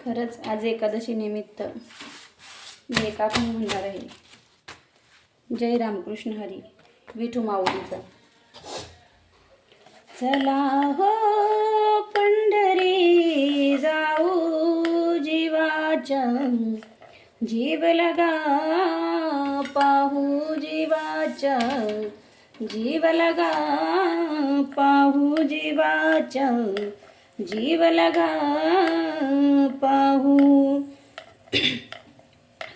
खरंच आज एकादशी निमित्त मी एक आठवण म्हणणार आहे. जय रामकृष्ण हरी. विठू माऊलीचा. चला हो पंढरी जाऊ जीवाच्या, जीव लगा पाहू जीवाच्या, जीव लगा पाहू जीवाच्या, जीव लगा पाहू.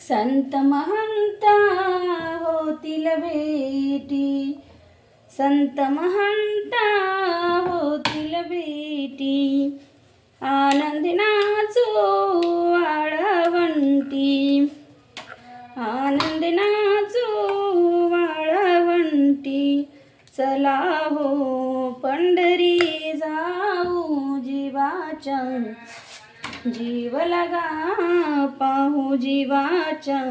संत महंता होतील भेटी, संत महंता होतील भेटी, आनंदी नाचू वाळवंटी, आनंदी नाचू वाळवंटी. चला हो पंढरी जाऊ जीवाच्या, जीव लगा पाहू जीवाच्या,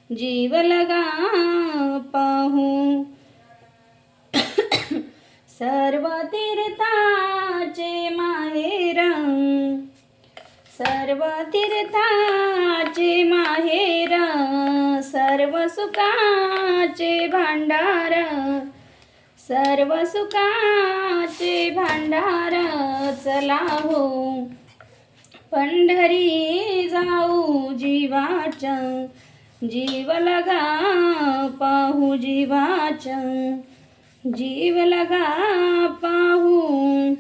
जीव लगा पाहू. सर्व तीर्थाचे माहेर, सर्व तीर्थाचे माहेर, सर्व सुखाचे भांडार, सर्व सुखाचे भांडार. चला हो पंढरी जाऊ जीवाच्या, जीव लगा पाहू जीवाच्या, जीव लगा पाहू.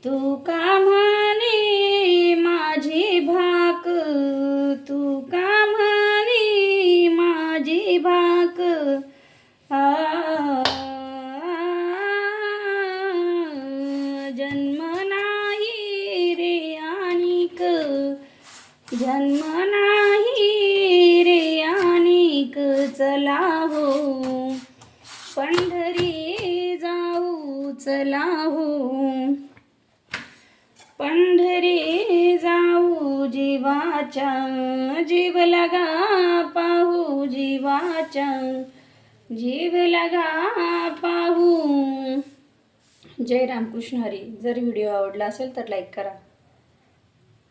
तू का म्हणे माझी भाक, तू का म्हणे माझी भाक, जन्म नाही रे आणिक, जन्म नाही रे आणिक. चला हो पंढरी जाऊ, चला हो पंढरी जाऊ जीवाच्या, जीव लगा पाहू जीवाच्या, जीव लगा पाहू. जय रामकृष्ण हरी. जर व्हिडिओ आवडला असेल तर लाईक करा.